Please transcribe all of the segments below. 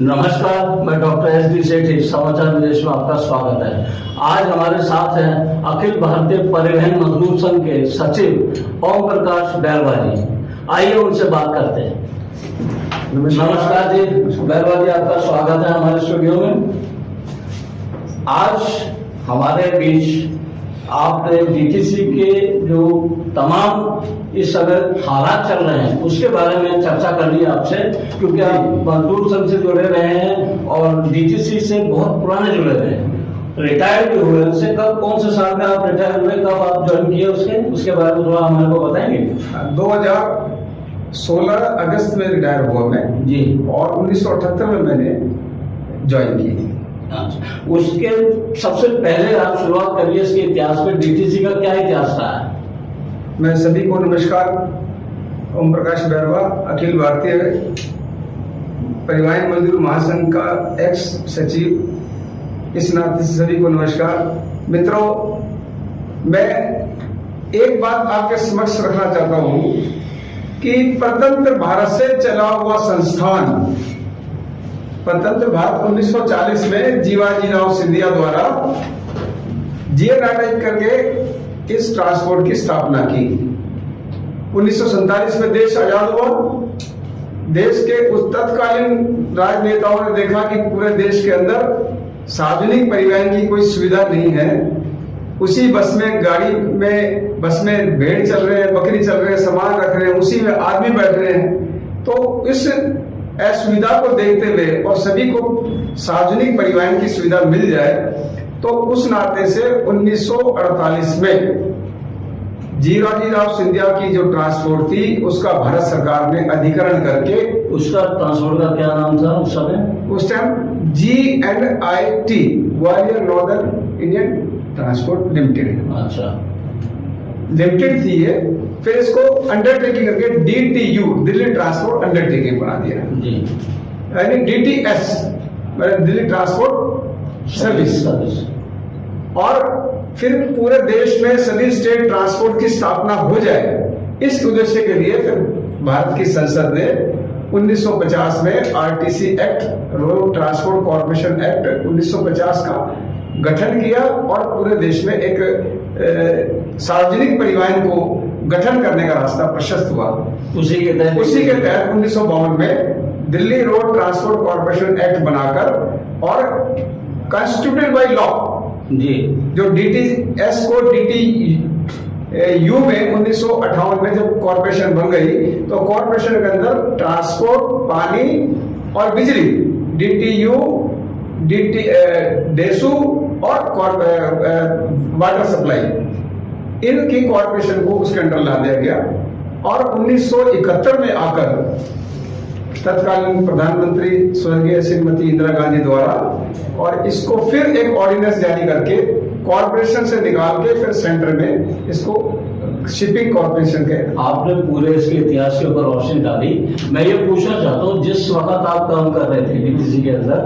नमस्कार, मैं doctor SD. सेठी, समाचार विदेश में आपका स्वागत है। आज हमारे साथ हैं अखिल भारतीय परिवहन मजदूर संघ के सचिव ओम प्रकाश बैरवा जी। आइए उनसे बात करते हैं। नमस्कार जी, बैरवा जी, आपका स्वागत है हमारे स्टूडियो में। आज हमारे बीच आपने डीटीसी के जो तमाम इस समय हालात चल रहे हैं उसके बारे में चर्चा कर ली आपसे, क्योंकि आप मजदूर संघ से जुड़े रहे हैं और डीटीसी से बहुत पुराने जुड़े रहे हैं, रिटायर भी हुए उससे। कब, कौन से साल में आप रिटायर हुए, कब आप ज्वाइन किए उसके बारे में थोड़ा हमारे को बताएंगे? 2016 अगस्त में रिटायर हुआ मैं जी, और 1978 में मैंने ज्वाइन की थी। उसके सबसे पहले आप शुरुआत करिए इसके इतिहास में, डीटीसी का क्या इतिहास रहा है? मैं सभी को नमस्कार। ओम प्रकाश बैरवा, अखिल भारतीय परिवहन मजदूर महासंघ का एक्स सचिव, इस नाते से सभी को नमस्कार। मित्रों, मैं एक बात आपके समक्ष रखना चाहता हूं कि स्वतंत्र भारत से चला हुआ संस्थान, स्वतंत्र भारत 1940 में जीवाजीराव सिंधिया द्वारा जीएनआरटी करके इस ट्रांसपोर्ट की स्थापना की। 1947 में देश आजाद हुआ। देश के उस तत्कालीन राजनेताओं ने देखा कि पूरे देश के अंदर सार्वजनिक परिवहन की कोई सुविधा नहीं है। उसी बस में, गाड़ी में, बस में भेड़ चल रहे हैं, बकरी चल रहे हैं, सामान रख रहे हैं, उसी में आदमी बैठ रहे हैं। तो इस असुविधा को देखते हुए और सभी को सार्वजनिक परिवहन की सुविधा मिल जाए, तो उस नाते से 1948 में जीवाजीराव सिंधिया की जो ट्रांसपोर्ट थी उसका भारत सरकार ने अधिकरण करके, उसका ट्रांसपोर्ट का क्या नाम था उस समय? उस time GNIT, Gwalior northern Indian transport limited, अच्छा, लिमिटेड थी ये। फिर इसको अंडरटेकिंग करके DTU, दिल्ली ट्रांसपोर्ट अंडरटेकिंग बना दिया जी, यानी DTS, दिल्ली ट्रांसपोर्ट सर्विस। और फिर पूरे देश में सभी स्टेट ट्रांसपोर्ट की स्थापना हो जाए, इस उद्देश्य के लिए फिर भारत की संसद ने 1950 में RTC act, road transport corporation act 1950 का गठन किया और पूरे देश में एक सार्वजनिक परिवहन को गठन करने का रास्ता प्रशस्त हुआ। उसी के तहत 1952 में Delhi road transport corporation act बनाकर और कॉन्स्टिट्यूटेड बाय लॉ जी, जो DTS को DTU में 1958 में जब कॉर्पोरेशन बन गई, तो कॉर्पोरेशन के अंदर ट्रांसपोर्ट, पानी और बिजली, DTU, DESU और वाटर सप्लाई, इनकी कॉर्पोरेशन को उसके अंडर ला दिया गया। और 1971 में आकर तत्कालीन प्रधानमंत्री स्वर्गीय श्रीमती इंदिरा गांधी द्वारा और इसको फिर एक ऑर्डिनेंस जारी करके कॉर्पोरेशन से निकाल के फिर सेंटर में इसको शिपिंग कॉर्पोरेशन के। आपने पूरे इसके इतिहास के ऊपर रोशनी डाली। मैं ये पूछना चाहता हूँ, जिस वक्त आप काम कर रहे थे डीटीसी के अंदर,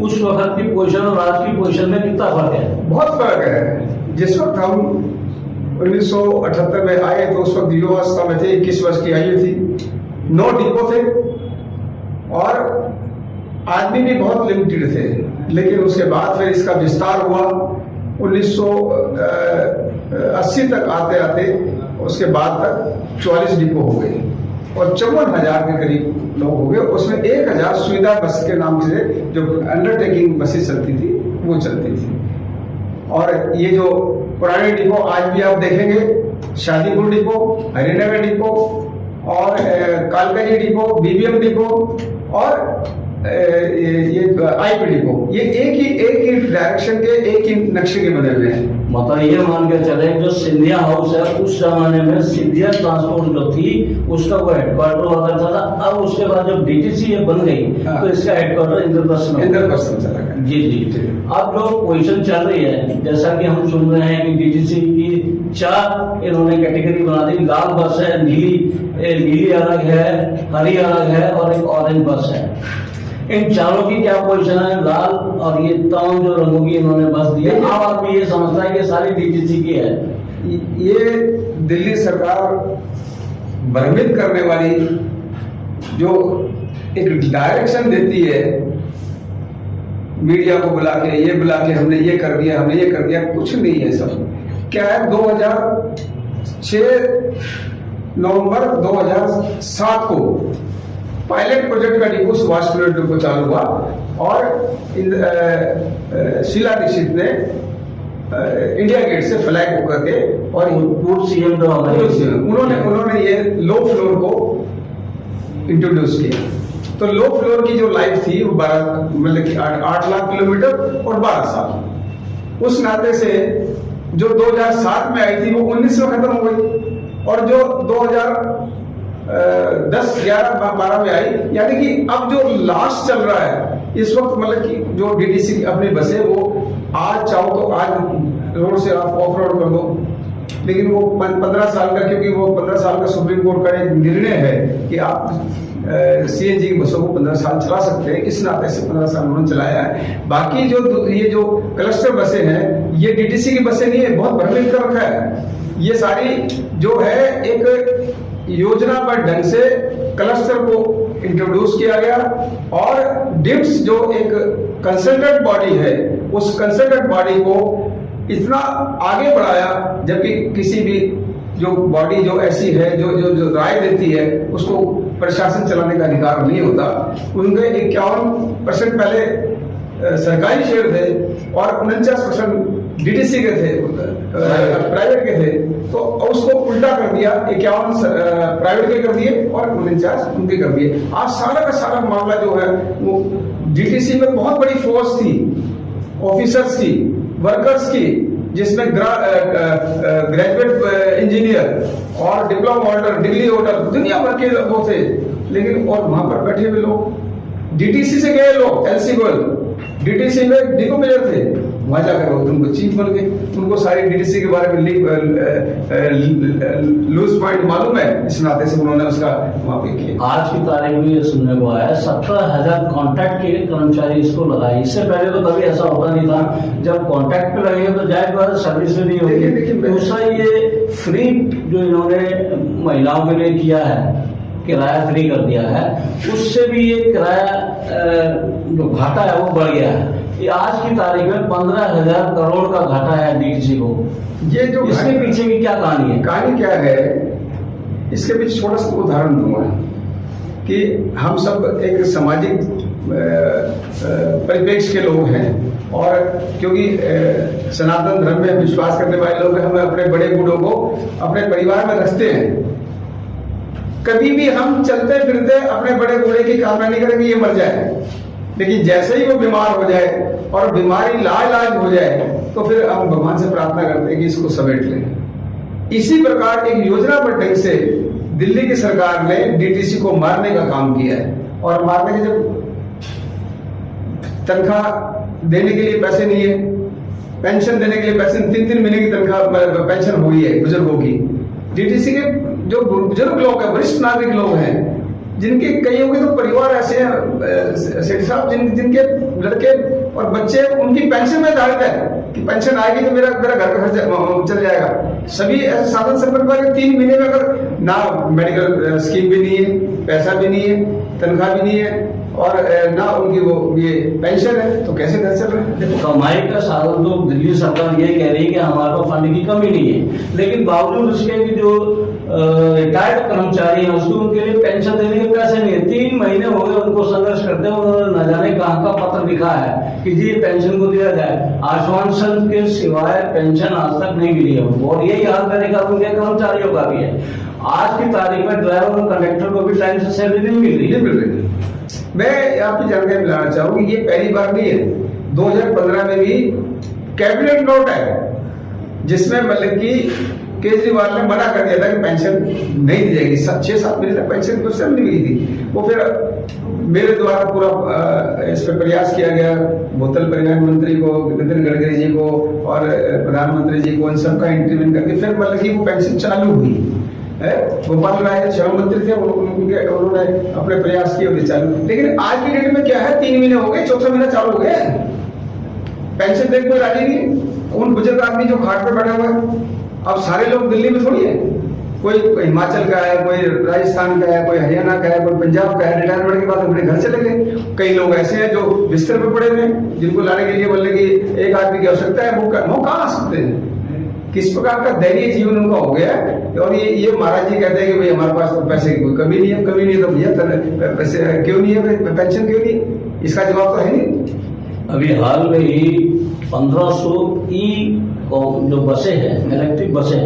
उस वक्त की पोजीशन और आज की पोजीशन में कितना फर्क है? बहुत फर्क है। जिस वक्त हम 1978 में आए तो उस वक्त युवावस्था में थे, 21 वर्ष की आयु थी, 9 डिपो थे और आदमी भी बहुत लिमिटेड थे। लेकिन उसके बाद फिर इसका विस्तार हुआ। 1980 तक आते आते उसके बाद तक 44 डिपो हो गए और 54,000 के करीब लोग हो गए। उसमें 1,000 सुविधा बस के नाम से जो अंडरटेकिंग बसें चलती थी वो चलती थी। और ये जो पुराने डिपो आज भी आप देखेंगे, शादीपुर डिपो, हरिनगर डिपो और कालकाजी डिपो, BBM डिपो और ये IP डिपो, ये एक ही डायरेक्शन के, एक ही नक्शे के बने हुए हैं। मतलब ये मान के चले जो सिंधिया हाउस है, उस जमाने में सिंधिया ट्रांसपोर्ट जो थी उसका वो हेडक्वार्टर हुआ करता था। अब उसके बाद जब DTC ये बन गई तो इसका हेडक्वार्टर इंद्रप्रस्थ में चला गया। जी जी। अब जो पोजीशन चल रही है, जैसा कि हम सुन रहे हैं कि DTC की 4 इन्होंने कैटेगरी बना दी। लाल बस है, नीली अलग है, हरी अलग है और एक ऑरेंज बस है। इन चारों की क्या पोजीशन है? लाल और ये तमाम जो रंगों की इन्होंने बस दी है। अब आदमी ये समझता है कि सारी डीटीसी की है। ये दिल्ली सरकार भ्रमित करने वाली जो एक डायरेक्शन देती है, मीडिया को बुला के, ये बुला के हमने ये कर दिया, हमने ये कर दिया, कुछ नहीं है। सब क्या है, 2006 नवंबर 2007 को पायलट प्रोजेक्ट का डिपो सुभाष प्लेट डिपो चालू हुआ और शीला दीक्षित ने इंडिया गेट से फ्लैग होकर के और पूर्व सीएम तो उन्होंने ये लो फ्लोर को इंट्रोड्यूस किया। तो लो फ्लोर की जो लाइफ थी वो 12 मतलब कि 8 लाख किलोमीटर और 12 साल। उस नाते से जो 2007 में आई थी वो 19 में खत्म हो गई और जो 2010, 11, 12 में आई, यानी कि अब जो लास्ट चल रहा है इस वक्त, मतलब कि जो डीटीसी की अपनी बसें वो आज चाहो तो आज रोड से आप ऑफ रोड कर दो, लेकिन वो 15 साल का, क्योंकि वो 15 साल का सुप्रीम कोर्ट का एक निर्णय है कि आप सीएनजी की बसों को 15 साल चला सकते हैं, इस नाते से 15 साल उन्होंने चलाया है। बाकी जो ये जो क्लस्टर बसें हैं ये डीटीसी की बसें नहीं है, बहुत भ्रमित कर रखा है। ये सारी जो है एक योजनाबद्ध ढंग से क्लस्टर को इंट्रोड्यूस किया गया और डिप्स जो एक कंसल्टेंट बॉडी है उस कंसल्टेंट बॉडी को इतना आगे बढ़ाया, जबकि किसी भी जो बॉडी जो ऐसी है जो राय देती है उसको प्रशासन चलाने का अधिकार नहीं होता। उनके 51% पहले सरकारी शेयर थे और 49% डीटीसी के थे, प्राइवेट के थे, तो उसको उल्टा कर दिया, 51 प्राइवेट के कर दिए और 49 उनके कर दिए। आज सारा का सारा मामला जो है वो डीटीसी में बहुत बड़ी फोर्स थी, ऑफिसर्स की, वर्कर्स की, जिसमें ग्रेजुएट इंजीनियर और डिप्लोमा होल्डर, डिग्री होल्डर, दुनिया भर के वो थे, लेकिन और वहां पर बैठे हुए लोग डीटीसी से गए लोग, एलसी गोयल डीटीसी में डिपो मेजर थे, वहां जाकर उनको चीफ बन गए, उनको सारी डीटीसी के बारे में लूज पॉइंट मालूम है, इस नाते से उन्होंने उसका वहां पे किया। आज की तारीख में ये सुनने को आया 17,000 कॉन्ट्रैक्ट के कर्मचारी इसको लगाए। इससे पहले तो कभी ऐसा होता नहीं था, जब कॉन्ट्रैक्ट पे लगेंगे तो जाहिर बात सर्विस में नहीं होगी। दूसरा ये फ्री जो इन्होंने महिलाओं के लिए किया है, किराया फ्री कर दिया है, उससे भी ये किराया जो घाटा है वो बढ़ गया है। ये आज की तारीख में 15,000 करोड़ का घाटा है डीटीसी को। ये जो इसके पीछे की क्या कहानी है? कहानी क्या है, इसके पीछे छोटा सा उदाहरण दूंगा कि हम सब एक सामाजिक परिप्रेक्ष्य के लोग हैं और क्योंकि सनातन धर्म में विश्वास करने वाले लोग हम अपने बड़े बूढ़ों को अपने परिवार में रखते हैं। कभी भी हम चलते फिरते अपने बड़े बूढ़े की कामना नहीं करेंगे ये मर जाए, लेकिन जैसे ही वो बीमार हो जाए और बीमारी लाइलाज हो जाए तो फिर हम भगवान से प्रार्थना करते हैं कि इसको समेट लें। इसी प्रकार एक योजनाबद्ध ढंग से दिल्ली की सरकार ने डीटीसी को मारने का काम किया है और मारने के जब तनख्वाह देने के लिए पैसे नहीं है, पेंशन देने के लिए पैसे, 3-3 महीने की तनख्वाह पेंशन हुई है बुजुर्गों की। डीटीसी के जो बुजुर्ग लोग हैं, वरिष्ठ नागरिक लोग हैं, जिनके कईयों के तो परिवार ऐसे हैं सेठ साहब जिनके लड़के और बच्चे उनकी पेंशन में आधारित है कि पेंशन आएगी तो मेरा घर का खर्च चल जाएगा। सभी ऐसे साधन संपन्न वाले 3 महीने में अगर ना मेडिकल स्कीम भी नहीं है, पैसा भी नहीं है, तनख्वाह भी नहीं है और ना उनकी वो ये पेंशन है, तो कैसे घर चल रहा है? देखो, कमाई का साधन तो दिल्ली सरकार ये कह रही है कि हमारे पास फंड की कमी नहीं है, लेकिन बावजूद उसके कि जो रिटायर्ड कर्मचारी हैं उसको उनके लिए पेंशन देने के पैसे नहीं है। 3 महीने हो गए उनको संघर्ष करते हैं, उन्होंने न जाने कहाँ का पत्र लिखा है कि जी पेंशन को दिया जाए, आश्वासन के सिवाय पेंशन आज तक नहीं मिली है उनको, और यही हाल करेगा उनके कर्मचारियों का भी है। आज की तारीख में ड्राइवर और कंडक्टर को भी टाइम से सैलरी नहीं मिल रही। मैं आपकी जानकारी दिलाना चाहूंगा, ये पहली बार नहीं है, 2015 में भी कैबिनेट नोट है जिसमें मतलब कि केजरीवाल ने मना कर दिया था कि पेंशन नहीं दी जाएगी। 6-7 महीने तक पेंशन कुछ नहीं मिली थी। वो फिर मेरे द्वारा पूरा इस पर प्रयास किया गया, भूतल परिवहन मंत्री को, नितिन गडकरी जी को और प्रधानमंत्री जी को, इन सबका इंटरव्यू करके फिर मतलब कि वो पेंशन चालू हुई। गोपाल राय श्रम मंत्री थे, उन्होंने अपने प्रयास किए चालू, लेकिन आज की डेट में क्या है, 3 महीने हो गए, 4था महीना चालू हो गया, पेंशन देने को राजी नहीं। उन बुजुर्ग आदमी जो खाट पे बैठा हुआ है, अब सारे लोग दिल्ली में थोड़ी है, कोई हिमाचल का है, कोई राजस्थान का है, कोई हरियाणा का है, कोई पंजाब का है, रिटायरमेंट के बाद अपने घर चले गए। कई लोग ऐसे हैं जो बिस्तर पे पड़े हुए हैं, जिनको लाने के लिए बोलने की एक आदमी की आवश्यकता है, वो कहाँ आ सकते हैं? किस प्रकार का दैनीय जीवन उनका हो गया है। और ये महाराज जी कहते हैं कि भाई हमारे पास तो पैसे की कोई कमी नहीं है, कमी नहीं है तो भैया पैसे क्यों नहीं है, पेंशन क्यों नहीं? इसका जवाब तो है नहीं। अभी हाल में ही 1500 ई जो बसें हैं, इलेक्ट्रिक बसें,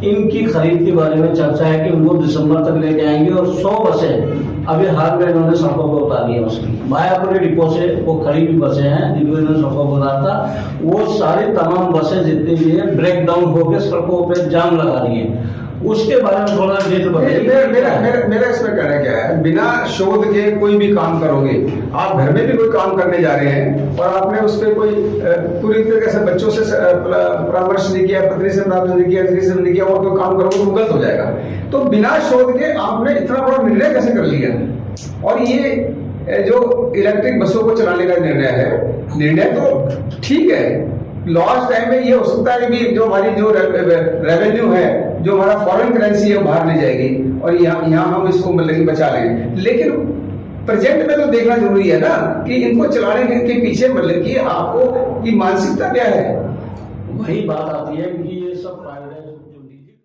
इनकी खरीद के बारे में चर्चा है कि उनको दिसंबर तक लेके आएंगे और 100 बसें अभी हाल में इन्होंने सड़कों पर उतारी है। उसकी मायापुरी डिपो से वो खड़ी हुई बसें हैं जिनको इन्होंने सड़कों पर उतारा था, वो सारी तमाम बसें जितनी भी है ब्रेक डाउन होकर सड़कों पर जाम लगा रही है। उसके बारे में थोड़ा डिटेल बताइए। मेरा इसमें कहना क्या है, बिना शोध के कोई भी काम करोगे, आप घर में भी कोई काम करने जा रहे हैं और आपने उस पर कोई पूरी तरीके से बच्चों से परामर्श नहीं किया, पत्नी से परामर्श नहीं किया, स्त्री से नहीं किया, और कोई काम करोगे तो गलत हो जाएगा। तो बिना शोध के आपने इतना बड़ा निर्णय कैसे कर लिया? और ये जो इलेक्ट्रिक बसों को चलाने का निर्णय तो ठीक है, लॉस्ट टाइम में ये हो सकता है कि जो हमारी जो रेवेन्यू है, जो हमारा फॉरेन करेंसी है, वो बाहर नहीं जाएगी और यहाँ हम इसको मतलब कि बचा लेंगे। लेकिन प्रेजेंट में तो देखना जरूरी है ना कि इनको चलाने के पीछे मतलब कि आपको की मानसिकता क्या है। वही बात आती है कि ये सब